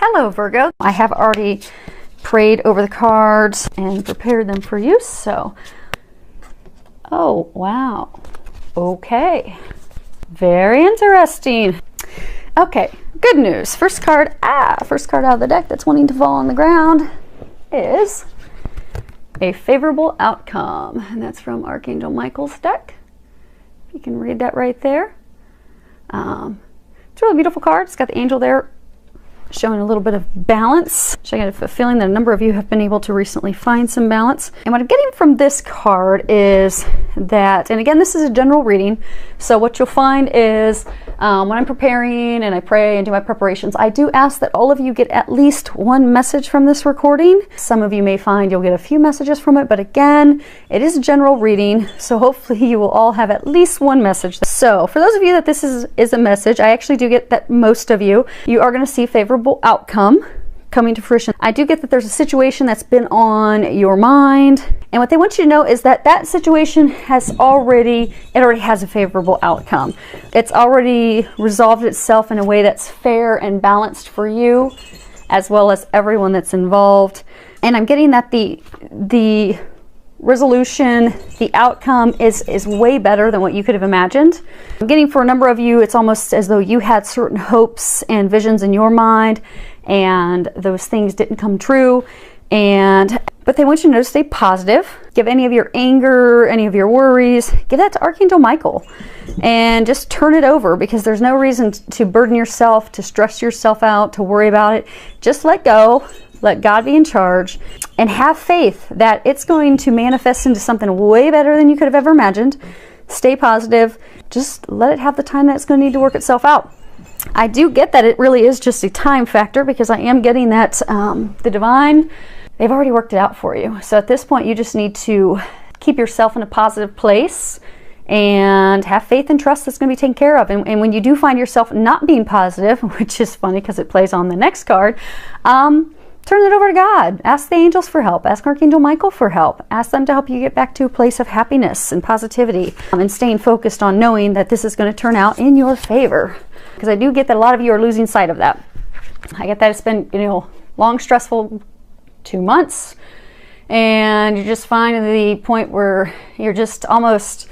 Hello Virgo. I have already prayed over the cards and prepared them for use, so oh wow, okay, very interesting. Okay, good news. First card out of the deck that's wanting to fall on the ground is a favorable outcome, and that's from Archangel Michael's deck. You can read that right there. It's a really beautiful card. It's got the angel there showing a little bit of balance. So I get a feeling that a number of you have been able to recently find some balance. And what I'm getting from this card is that, and again, this is a general reading, so what you'll find is when I'm preparing and I pray and do my preparations, I do ask that all of you get at least one message from this recording. Some of you may find you'll get a few messages from it, but again, it is a general reading, so hopefully you will all have at least one message. So for those of you that this is a message, I actually do get that most of you are going to see favorable outcome coming to fruition. I do get that there's a situation that's been on your mind, and what they want you to know is that that situation already has a favorable outcome. It's already resolved itself in a way that's fair and balanced for you as well as everyone that's involved. And I'm getting that the resolution, the outcome is way better than what you could have imagined. I'm getting for a number of you, it's almost as though you had certain hopes and visions in your mind and those things didn't come true, but they want you to stay positive. Give any of your anger, any of your worries, give that to Archangel Michael and just turn it over, because there's no reason to burden yourself, to stress yourself out, to worry about it. Just let go. Let God be in charge and have faith that it's going to manifest into something way better than you could have ever imagined. Stay positive. Just let it have the time that it's going to need to work itself out. I do get that it really is just a time factor, because I am getting that the divine, they've already worked it out for you. So at this point, you just need to keep yourself in a positive place and have faith and trust that's going to be taken care of. And when you do find yourself not being positive, which is funny because it plays on the next card, turn it over to God. Ask the angels for help. Ask Archangel Michael for help. Ask them to help you get back to a place of happiness and positivity, and staying focused on knowing that this is going to turn out in your favor. Because I do get that a lot of you are losing sight of that. I get that it's been, long, stressful 2 months, and you're just finding the point where you're just almost,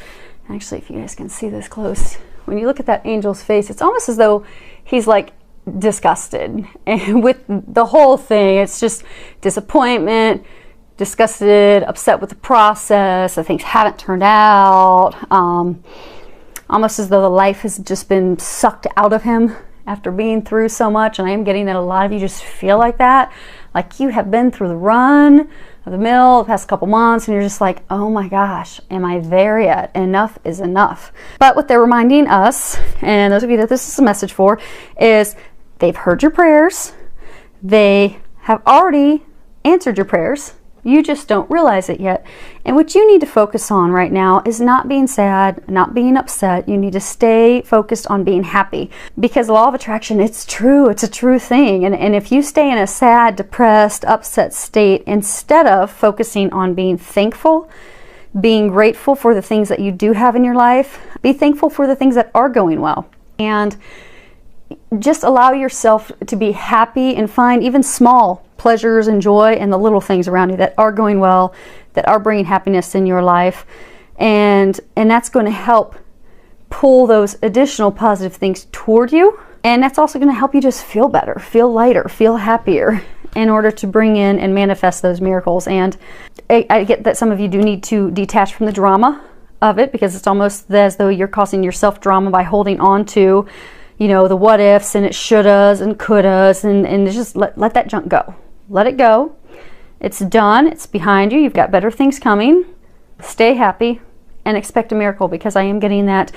actually, if you guys can see this close, when you look at that angel's face, it's almost as though he's like disgusted and with the whole thing. It's just disappointment, disgusted, upset with the process, that things haven't turned out, almost as though the life has just been sucked out of him after being through so much. And I am getting that a lot of you just feel like that, like you have been through the run of the mill the past couple months, and you're just like, oh my gosh, am I there yet? Enough is enough. But what they're reminding us, and those of you that this is a message for, is they've heard your prayers. They have already answered your prayers. You just don't realize it yet. And what you need to focus on right now is not being sad, not being upset. You need to stay focused on being happy, because law of attraction, it's true. It's a true thing. And if you stay in a sad, depressed, upset state, instead of focusing on being thankful, being grateful for the things that you do have in your life, be thankful for the things that are going well. And just allow yourself to be happy and find even small pleasures and joy in the little things around you that are going well, that are bringing happiness in your life. And that's going to help pull those additional positive things toward you. And that's also going to help you just feel better, feel lighter, feel happier, in order to bring in and manifest those miracles. And I get that some of you do need to detach from the drama of it, because it's almost as though you're causing yourself drama by holding on to the what ifs and it shouldas and couldas, and just let that junk go. Let it go. It's done. It's behind you. You've got better things coming. Stay happy and expect a miracle, because I am getting that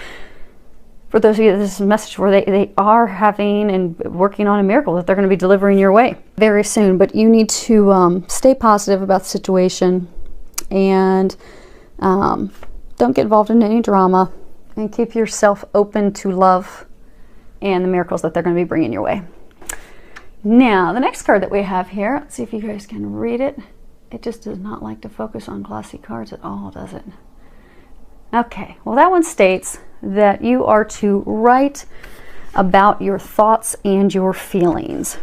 for those of you that this is a message for, they are having and working on a miracle that they're going to be delivering your way very soon. But you need to stay positive about the situation, and don't get involved in any drama, and keep yourself open to love and the miracles that they're going to be bringing your way. Now, the next card that we have here, let's see if you guys can read it. It just does not like to focus on glossy cards at all, does it? Okay, well, that one states that you are to write about your thoughts and your feelings.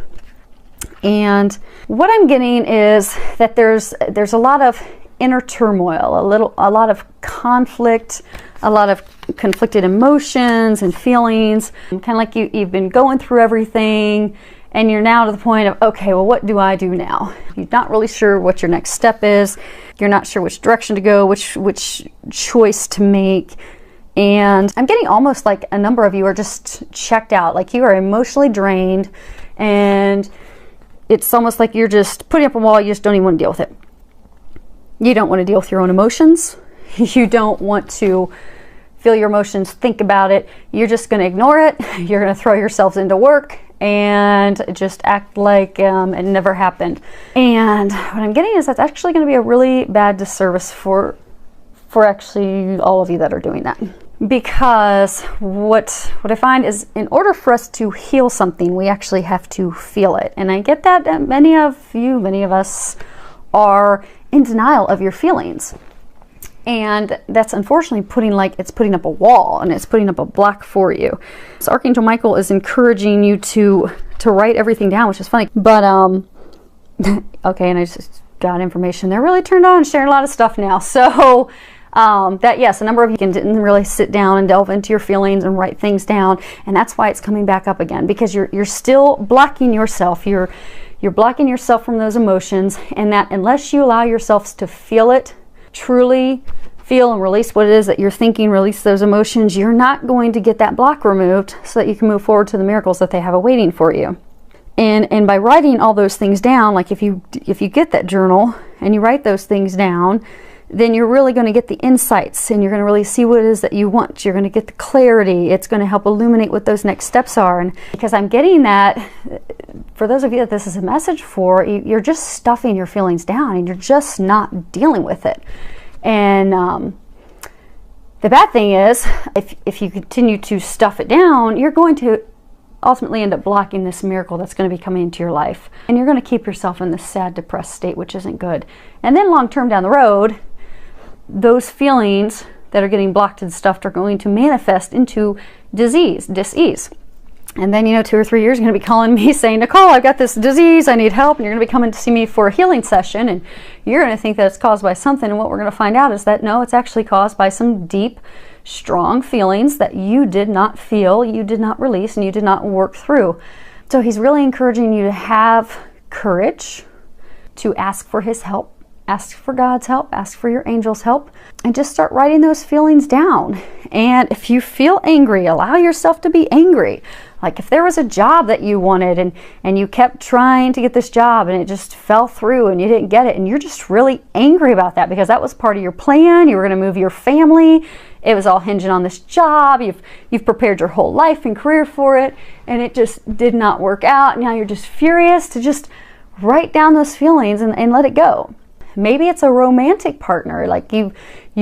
And what I'm getting is that there's a lot of inner turmoil, a lot of conflict, a lot of conflicted emotions and feelings, kind of like you've been going through everything and you're now to the point of, okay, well, what do I do now? You're not really sure what your next step is. You're not sure which direction to go, which choice to make. And I'm getting almost like a number of you are just checked out, like you are emotionally drained, and it's almost like you're just putting up a wall. You just don't even want to deal with it. You don't want to deal with your own emotions. You don't want to feel your emotions, think about it. You're just going to ignore it. You're going to throw yourselves into work and just act like it never happened. And what I'm getting is that's actually going to be a really bad disservice for actually all of you that are doing that. Because what I find is, in order for us to heal something, we actually have to feel it. And I get that many of us are in denial of your feelings. And that's unfortunately putting up a wall, and it's putting up a block for you. So Archangel Michael is encouraging you to write everything down, which is funny. But okay, and I just got information. They're really turned on and sharing a lot of stuff now. So that, yes, a number of you didn't really sit down and delve into your feelings and write things down, and that's why it's coming back up again, because you're still blocking yourself. You're blocking yourself from those emotions, and that unless you allow yourselves to feel it, truly feel and release what it is that you're thinking, release those emotions, you're not going to get that block removed so that you can move forward to the miracles that they have awaiting for you. And by writing all those things down, like if you get that journal and you write those things down, then you're really going to get the insights, and you're going to really see what it is that you want. You're going to get the clarity. It's going to help illuminate what those next steps are. And because I'm getting that, for those of you that this is a message for, you're just stuffing your feelings down and you're just not dealing with it. And the bad thing is, if you continue to stuff it down, you're going to ultimately end up blocking this miracle that's going to be coming into your life. And you're going to keep yourself in this sad, depressed state, which isn't good. And then long term down the road, those feelings that are getting blocked and stuffed are going to manifest into dis-ease. And then, 2 or 3 years, you're going to be calling me saying, Nicole, I've got this disease, I need help. And you're going to be coming to see me for a healing session. And you're going to think that it's caused by something. And what we're going to find out is that, no, it's actually caused by some deep, strong feelings that you did not feel, you did not release, and you did not work through. So he's really encouraging you to have courage, to ask for his help. Ask for God's help, ask for your angel's help, and just start writing those feelings down. And if you feel angry, allow yourself to be angry. Like if there was a job that you wanted and you kept trying to get this job and it just fell through and you didn't get it, and you're just really angry about that because that was part of your plan. You were going to move your family. It was all hinging on this job. You've prepared your whole life and career for it, and it just did not work out. Now you're just furious. To just write down those feelings and let it go. Maybe it's a romantic partner. Like you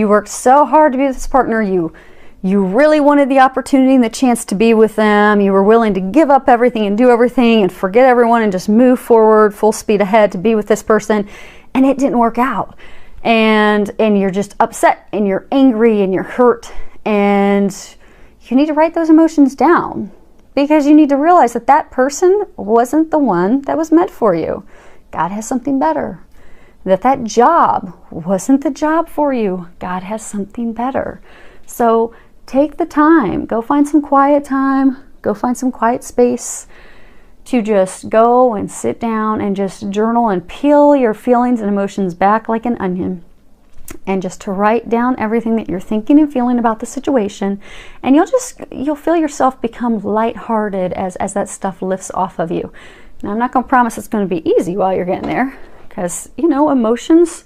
worked so hard to be with this partner. You really wanted the opportunity and the chance to be with them. You were willing to give up everything and do everything and forget everyone and just move forward full speed ahead to be with this person. And it didn't work out. And you're just upset and you're angry and you're hurt. And you need to write those emotions down, because you need to realize that that person wasn't the one that was meant for you. God has something better. That job wasn't the job for you. God has something better. So take the time. Go find some quiet time. Go find some quiet space to just go and sit down and just journal and peel your feelings and emotions back like an onion. And just to write down everything that you're thinking and feeling about the situation. And you'll feel yourself become lighthearted as that stuff lifts off of you. Now, I'm not going to promise it's going to be easy while you're getting there. Because, emotions,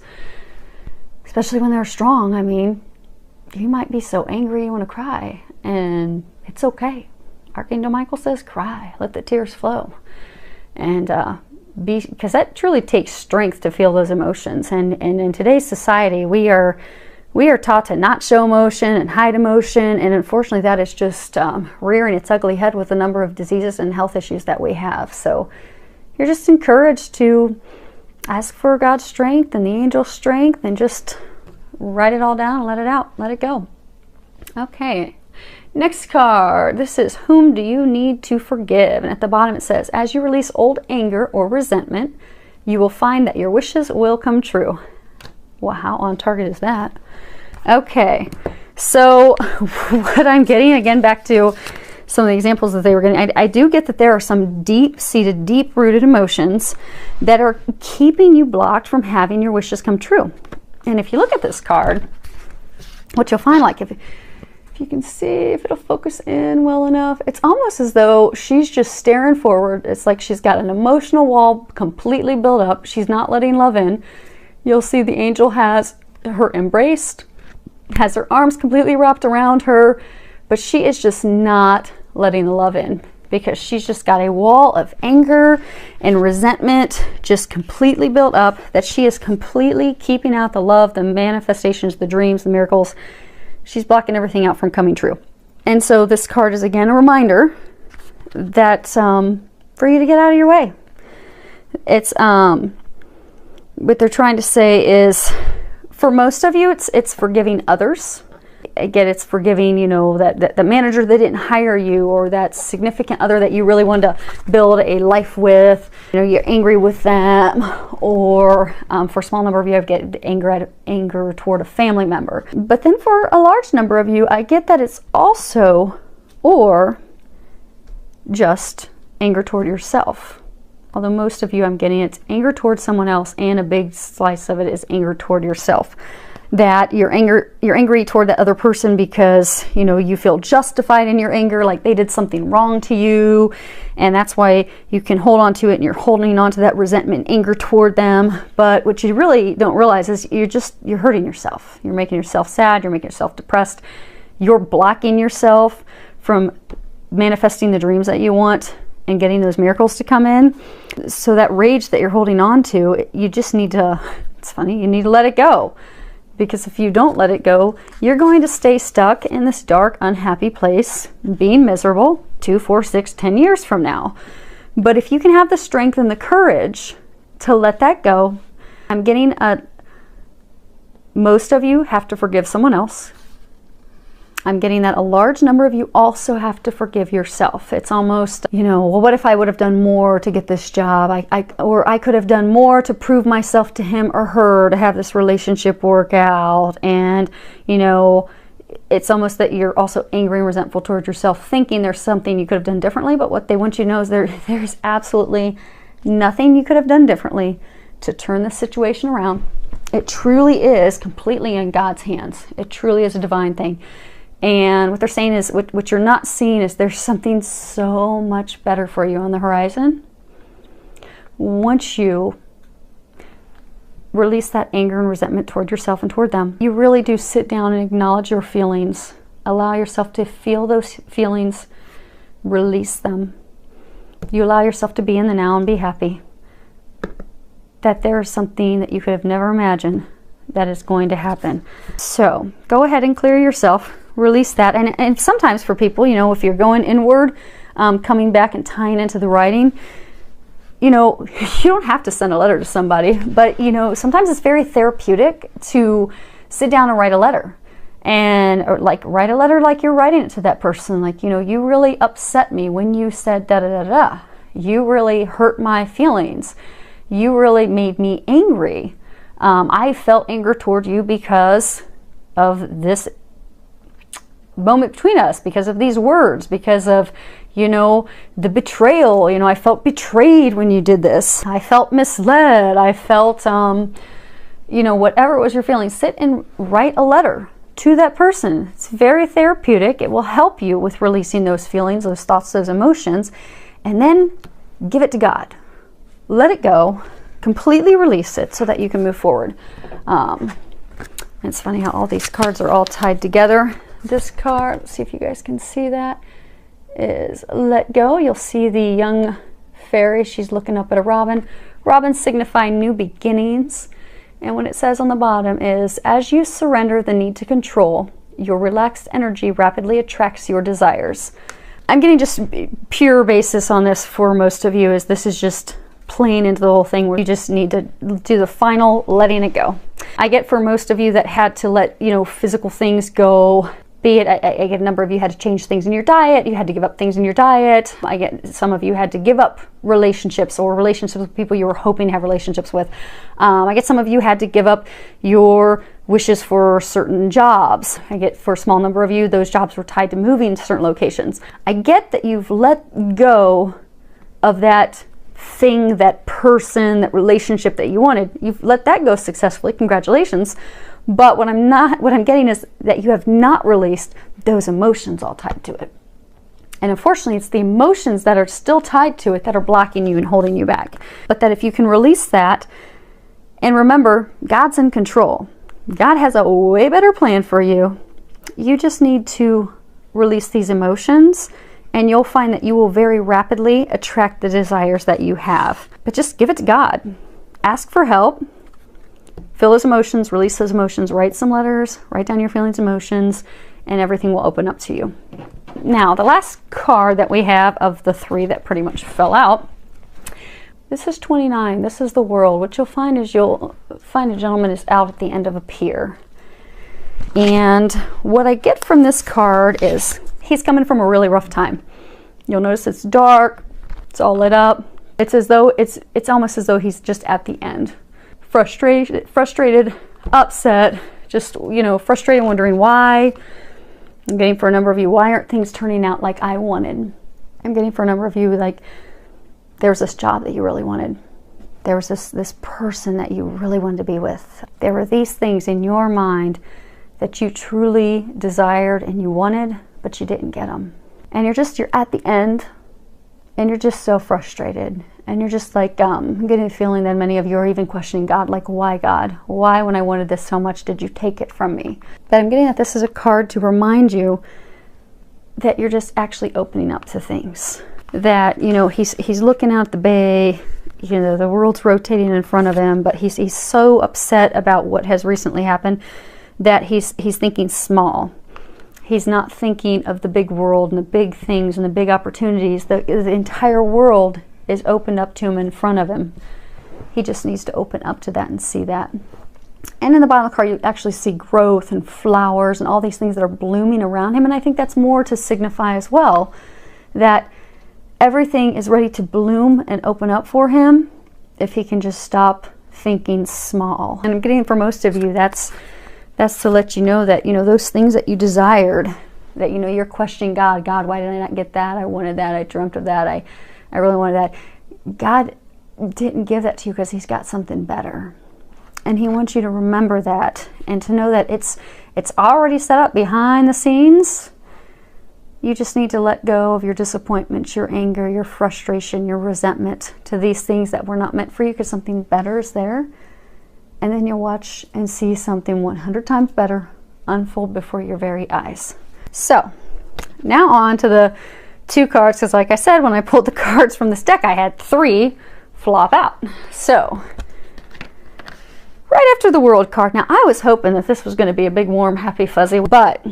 especially when they're strong, I mean, you might be so angry you want to cry. And it's okay. Archangel Michael says, cry. Let the tears flow. And because that truly takes strength to feel those emotions. And in today's society, we are taught to not show emotion and hide emotion. And unfortunately, that is just rearing its ugly head with the number of diseases and health issues that we have. So you're just encouraged to ask for God's strength and the angel's strength, and just write it all down and let it out. Let it go. Okay. Next card. This is whom do you need to forgive? And at the bottom it says, as you release old anger or resentment, you will find that your wishes will come true. Wow, how on target is that? Okay, so what I'm getting, again, back to some of the examples that they were getting, I do get that there are some deep-seated, deep-rooted emotions that are keeping you blocked from having your wishes come true. And if you look at this card, what you'll find, like if you can see, if it'll focus in well enough, it's almost as though she's just staring forward. It's like she's got an emotional wall completely built up. She's not letting love in. You'll see the angel has her embraced, has her arms completely wrapped around her, but she is just not letting the love in because she's just got a wall of anger and resentment just completely built up that she is completely keeping out the love, the manifestations, the dreams, the miracles. She's blocking everything out from coming true. And so this card is again a reminder that for you to get out of your way. It's what they're trying to say is, for most of you, it's forgiving others. Again, it's forgiving, you know, that the manager that didn't hire you, or that significant other that you really wanted to build a life with. You know, you're angry with them, or for a small number of you, I get anger toward a family member. But then for a large number of you, I get that it's also, or just anger toward yourself. Although most of you, I'm getting it's anger toward someone else, and a big slice of it is anger toward yourself. That you're angry toward that other person because, you know, you feel justified in your anger, like they did something wrong to you, and that's why you can hold on to it, and you're holding on to that resentment and anger toward them. But what you really don't realize is you're hurting yourself. You're making yourself sad, you're making yourself depressed, you're blocking yourself from manifesting the dreams that you want and getting those miracles to come in. So that rage that you're holding on to, you just need to, it's funny, you need to let it go. Because if you don't let it go, you're going to stay stuck in this dark, unhappy place, being miserable 2, 4, 6, 10 years from now. But if you can have the strength and the courage to let that go, I'm getting most of you have to forgive someone else. I'm getting that a large number of you also have to forgive yourself. It's almost, you know, well, what if I would have done more to get this job? Or I could have done more to prove myself to him or her to have this relationship work out. And, you know, it's almost that you're also angry and resentful towards yourself, thinking there's something you could have done differently. But what they want you to know is there's absolutely nothing you could have done differently to turn this situation around. It truly is completely in God's hands. It truly is a divine thing. And what they're saying is, what you're not seeing is there's something so much better for you on the horizon. Once you release that anger and resentment toward yourself and toward them, you really do sit down and acknowledge your feelings. Allow yourself to feel those feelings, release them. You allow yourself to be in the now and be happy. That there is something that you could have never imagined that is going to happen. So go ahead and clear yourself. Release that. And sometimes for people, you know, if you're going inward, coming back and tying into the writing, you know, you don't have to send a letter to somebody, but, you know, sometimes it's very therapeutic to sit down and write a letter. Or like write a letter like you're writing it to that person. Like, you know, you really upset me when you said da da da da. You really hurt my feelings. You really made me angry. I felt anger toward you because of this moment between us, because of these words, because of, you know, the betrayal. You know, I felt betrayed when you did this. I felt misled. I felt, you know, whatever it was you're feeling. Sit and write a letter to that person. It's very therapeutic. It will help you with releasing those feelings, those thoughts, those emotions, and then give it to God. Let it go. Completely release it so that you can move forward. It's funny how all these cards are all tied together. This card, let's see if you guys can see that, is let go. You'll see the young fairy. She's looking up at a robin. Robins signify new beginnings. And what it says on the bottom is, as you surrender the need to control, your relaxed energy rapidly attracts your desires. I'm getting just pure basis on this for most of you, is this is just playing into the whole thing where you just need to do the final letting it go. I get for most of you that had to let, you know, physical things go be it, I get a number of you had to change things in your diet, you had to give up things in your diet. I get some of you had to give up relationships or relationships with people you were hoping to have relationships with. I get some of you had to give up your wishes for certain jobs. I get for a small number of you, those jobs were tied to moving to certain locations. I get that you've let go of that thing, that person, that relationship that you wanted. You've let that go successfully. Congratulations. But what I'm getting is that you have not released those emotions all tied to it. And unfortunately, it's the emotions that are still tied to it that are blocking you and holding you back. But that if you can release that, and remember, God's in control. God has a way better plan for you. You just need to release these emotions, and you'll find that you will very rapidly attract the desires that you have. But just give it to God. Ask for help. Feel those emotions, release those emotions, write some letters, write down your feelings, emotions, and everything will open up to you. Now, the last card that we have of the 3 that pretty much fell out, this is 29. This is the World. What you'll find is you'll find a gentleman is out at the end of a pier. And what I get from this card is he's coming from a really rough time. You'll notice it's dark, it's all lit up. It's as though it's almost as though he's just at the end. Frustrated, upset, just, you know, frustrated, wondering why. I'm getting for a number of you, why aren't things turning out like I wanted? I'm getting for a number of you, like, there was this job that you really wanted. There was this person that you really wanted to be with. There were these things in your mind that you truly desired and you wanted, but you didn't get them. And you're at the end, and you're just so frustrated. And you're just like, I'm getting a feeling that many of you are even questioning God, like, why, God? Why, when I wanted this so much, did you take it from me? But I'm getting that this is a card to remind you that you're just actually opening up to things. That, you know, he's looking out the bay, you know, the world's rotating in front of him, but he's so upset about what has recently happened that he's thinking small. He's not thinking of the big world and the big things and the big opportunities. The entire world is opened up to him in front of him. He just needs to open up to that and see that. And in the bottom of the card, you actually see growth and flowers and all these things that are blooming around him. And I think that's more to signify as well that everything is ready to bloom and open up for him if he can just stop thinking small. And I'm getting for most of you, that's to let you know that, you know, those things that you desired, that, you know, you're questioning God. God, why did I not get that? I wanted that. I dreamt of that. I really wanted that. God didn't give that to you because he's got something better. And he wants you to remember that and to know that it's already set up behind the scenes. You just need to let go of your disappointments, your anger, your frustration, your resentment to these things that were not meant for you because something better is there. And then you'll watch and see something 100 times better unfold before your very eyes. So, now on to the 2 cards, because like I said, when I pulled the cards from this deck, I had 3 flop out. So, right after the World card, now I was hoping that this was going to be a big, warm, happy, fuzzy, but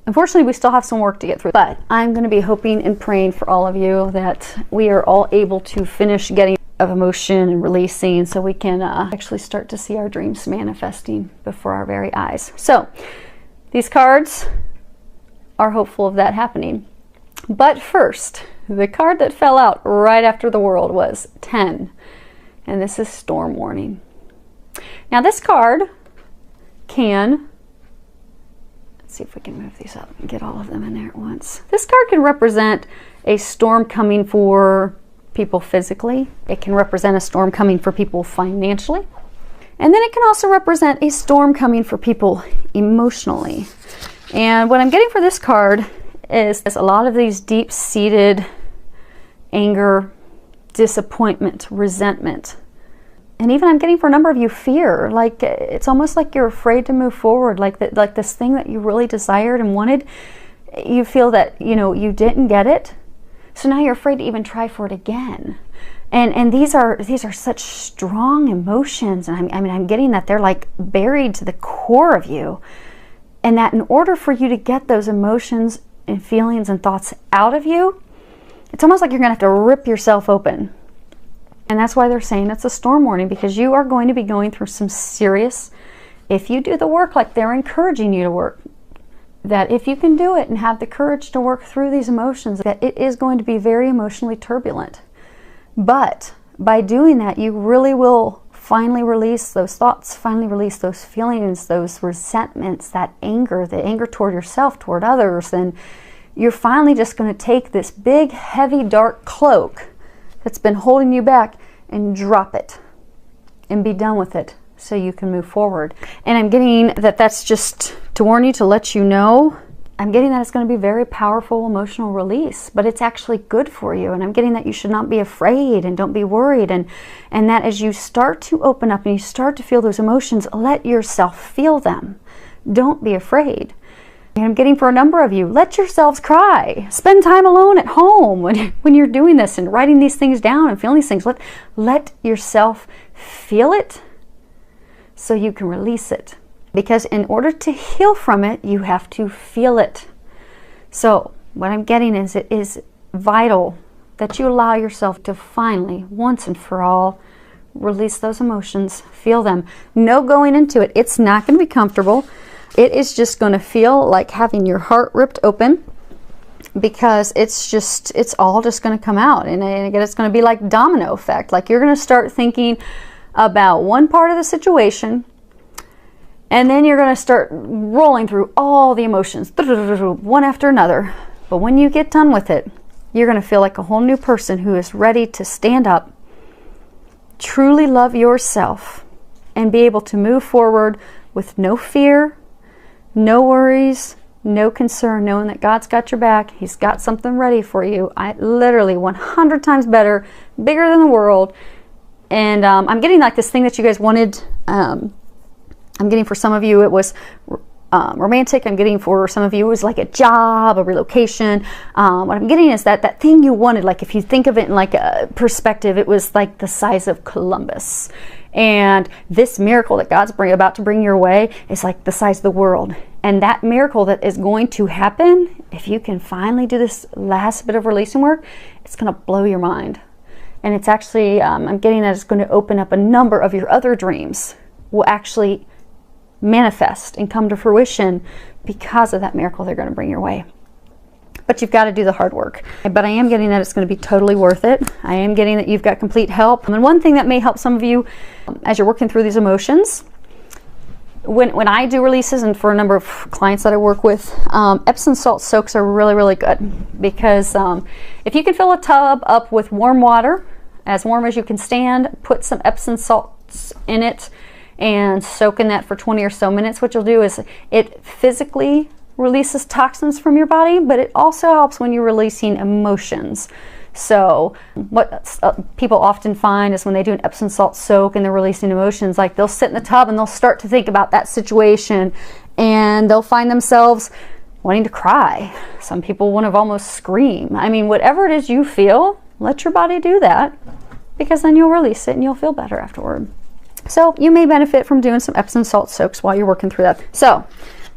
unfortunately we still have some work to get through. But I'm going to be hoping and praying for all of you that we are all able to finish getting of emotion and releasing so we can actually start to see our dreams manifesting before our very eyes. So, these cards are hopeful of that happening. But first, the card that fell out right after the World was 10. And this is Storm Warning. Now this card can, let's see if we can move these up and get all of them in there at once. This card can represent a storm coming for people physically. It can represent a storm coming for people financially. And then it can also represent a storm coming for people emotionally. And what I'm getting for this card is a lot of these deep-seated anger, disappointment, resentment. And even I'm getting for a number of you fear. Like it's almost like you're afraid to move forward. Like this thing that you really desired and wanted, you feel that, you know, you didn't get it. So now you're afraid to even try for it again. And these are such strong emotions. And I'm getting that they're like buried to the core of you. And that in order for you to get those emotions and feelings and thoughts out of you, it's almost like you're going to have to rip yourself open. And that's why they're saying it's a storm warning, because you are going to be going through some serious, if you do the work like they're encouraging you to work, that if you can do it and have the courage to work through these emotions, that it is going to be very emotionally turbulent. But by doing that, you really will finally release those thoughts, finally release those feelings, those resentments, that anger, the anger toward yourself, toward others. And you're finally just going to take this big, heavy, dark cloak that's been holding you back and drop it and be done with it so you can move forward. And I'm getting that that's just to warn you, to let you know. I'm getting that it's going to be very powerful emotional release, but it's actually good for you. And I'm getting that you should not be afraid and don't be worried. And that as you start to open up and you start to feel those emotions, let yourself feel them. Don't be afraid. And I'm getting for a number of you, let yourselves cry. Spend time alone at home when you're doing this and writing these things down and feeling these things. Let yourself feel it so you can release it. Because in order to heal from it, you have to feel it. So what I'm getting is it is vital that you allow yourself to finally, once and for all, release those emotions, feel them. No going into it. It's not going to be comfortable. It is just going to feel like having your heart ripped open, because it's all just going to come out. And again, it's going to be like domino effect. Like you're going to start thinking about one part of the situation, and then you're going to start rolling through all the emotions, one after another. But when you get done with it, you're going to feel like a whole new person who is ready to stand up, truly love yourself, and be able to move forward with no fear, no worries, no concern, knowing that God's got your back. He's got something ready for you. Literally 100 times better, bigger than the world. And I'm getting like this thing that you guys wanted. I'm getting for some of you it was romantic. I'm getting for some of you it was like a job, a relocation. What I'm getting is that thing you wanted. Like if you think of it in like a perspective, it was like the size of Columbus. And this miracle that God's about to bring your way is like the size of the world. And that miracle that is going to happen, if you can finally do this last bit of releasing work, it's going to blow your mind. And it's actually, I'm getting that it's going to open up a number of your other dreams will actually manifest and come to fruition because of that miracle they're going to bring your way. But you've got to do the hard work. But I am getting that it's going to be totally worth it. I am getting that you've got complete help. And one thing that may help some of you as you're working through these emotions, when I do releases, and for a number of clients that I work with, Epsom salt soaks are really, really good. Because if you can fill a tub up with warm water, as warm as you can stand, put some Epsom salts in it, and soak in that for 20 or so minutes. What you'll do is it physically releases toxins from your body, but it also helps when you're releasing emotions. So what people often find is when they do an Epsom salt soak and they're releasing emotions, like they'll sit in the tub and they'll start to think about that situation, and they'll find themselves wanting to cry. Some people want to almost scream. I mean, whatever it is you feel, let your body do that, because then you'll release it and you'll feel better afterward. So you may benefit from doing some Epsom salt soaks while you're working through that. So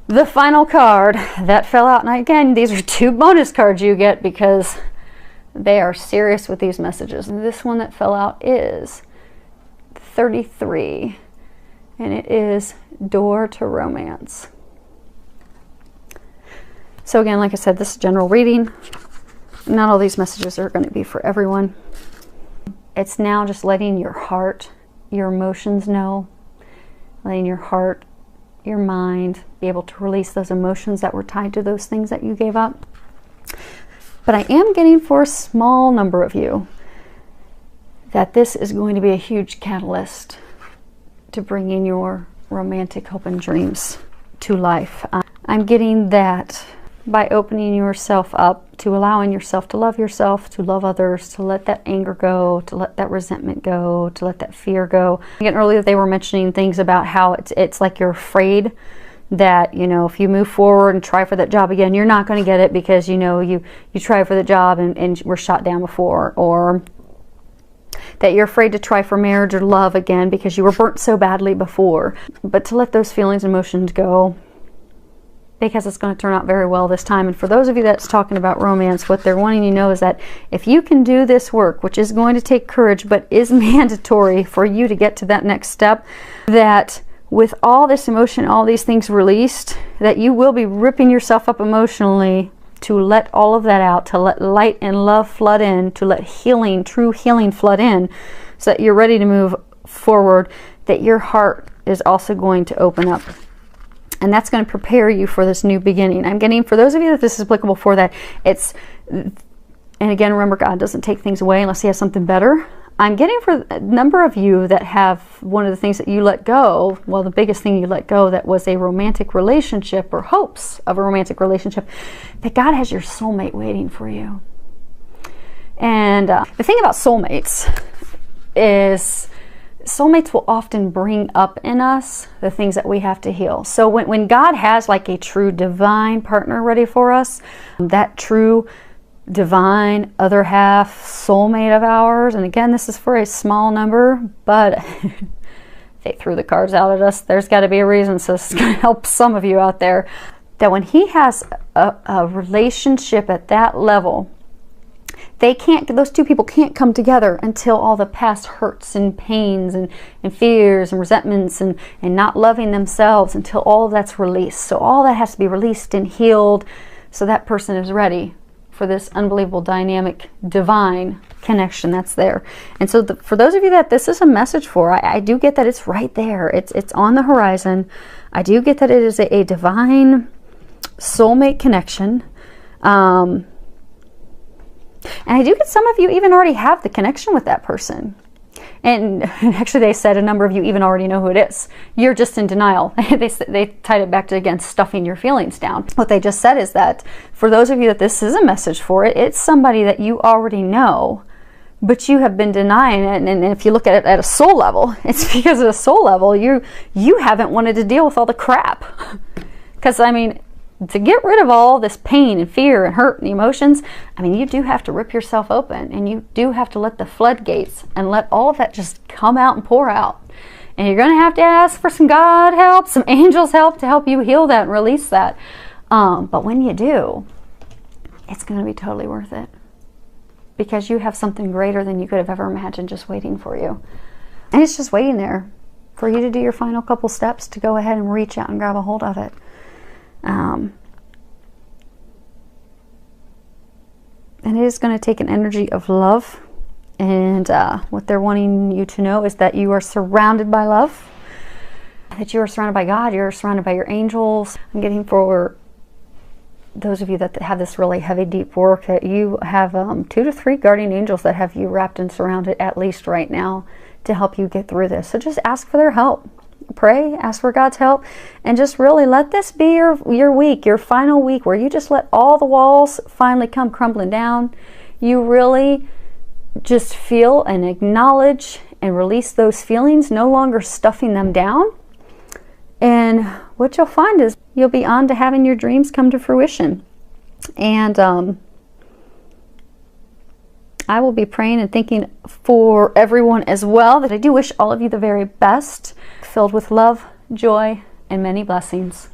the final card that fell out, and again, these are 2 bonus cards you get because they are serious with these messages. And this one that fell out is 33, and it is Door to Romance. So again, like I said, this is general reading. Not all these messages are going to be for everyone. It's now just letting your heart, your emotions know, letting your heart, your mind be able to release those emotions that were tied to those things that you gave up. But I am getting for a small number of you that this is going to be a huge catalyst to bringing your romantic hope and dreams to life. I'm getting that by opening yourself up to allowing yourself to love others, to let that anger go, to let that resentment go, to let that fear go. Again, earlier they were mentioning things about how it's like you're afraid that, you know, if you move forward and try for that job again, you're not going to get it because, you know, you tried for the job and were shot down before, or that you're afraid to try for marriage or love again because you were burnt so badly before. But to let those feelings and emotions go, because it's going to turn out very well this time. And for those of you that's talking about romance, what they're wanting you to know is that if you can do this work, which is going to take courage but is mandatory for you to get to that next step, that with all this emotion, all these things released, that you will be ripping yourself up emotionally to let all of that out, to let light and love flood in, to let healing, true healing flood in, so that you're ready to move forward, that your heart is also going to open up. And that's going to prepare you for this new beginning. I'm getting, for those of you that this is applicable for, that it's, and again, remember, God doesn't take things away unless he has something better. I'm getting for a number of you that have one of the things that you let go, well, the biggest thing you let go, that was a romantic relationship or hopes of a romantic relationship, that God has your soulmate waiting for you. And the thing about soulmates is soulmates will often bring up in us the things that we have to heal. So when God has like a true divine partner ready for us, that true divine other half soulmate of ours, and again, this is for a small number, but they threw the cards out at us, there's got to be a reason, so this is going to help some of you out there, that when he has a relationship at that level, those two people can't come together until all the past hurts and pains and fears and resentments and not loving themselves, until all of that's released. So all that has to be released and healed, so that person is ready for this unbelievable, dynamic, divine connection that's there. And so for those of you that this is a message for, I do get that it's right there. It's on the horizon. I do get that it is a divine soulmate connection. And I do get some of you even already have the connection with that person. And actually, they said a number of you even already know who it is. You're just in denial. They tied it back to, again, stuffing your feelings down. What they just said is that for those of you that this is a message for, it's somebody that you already know, but you have been denying it. And if you look at it at a soul level, it's because at a soul level, you haven't wanted to deal with all the crap. Because, I mean, to get rid of all this pain and fear and hurt and emotions, I mean, you do have to rip yourself open, and you do have to let the floodgates and let all of that just come out and pour out. And you're going to have to ask for some God help, some angels help to help you heal that and release that. But when you do, it's going to be totally worth it, because you have something greater than you could have ever imagined just waiting for you. And it's just waiting there for you to do your final couple steps to go ahead and reach out and grab a hold of it. And it is going to take an energy of love, and what they're wanting you to know is that you are surrounded by love, that you are surrounded by God, you're surrounded by your angels. I'm getting for those of you that have this really heavy, deep work, that you have 2 to 3 guardian angels that have you wrapped and surrounded at least right now to help you get through this. So just ask for their help. Pray, ask for God's help, and just really let this be your week, your final week, where you just let all the walls finally come crumbling down. You really just feel and acknowledge and release those feelings, no longer stuffing them down. And what you'll find is you'll be on to having your dreams come to fruition. And I will be praying and thinking for everyone as well, that I do wish all of you the very best, filled with love, joy, and many blessings.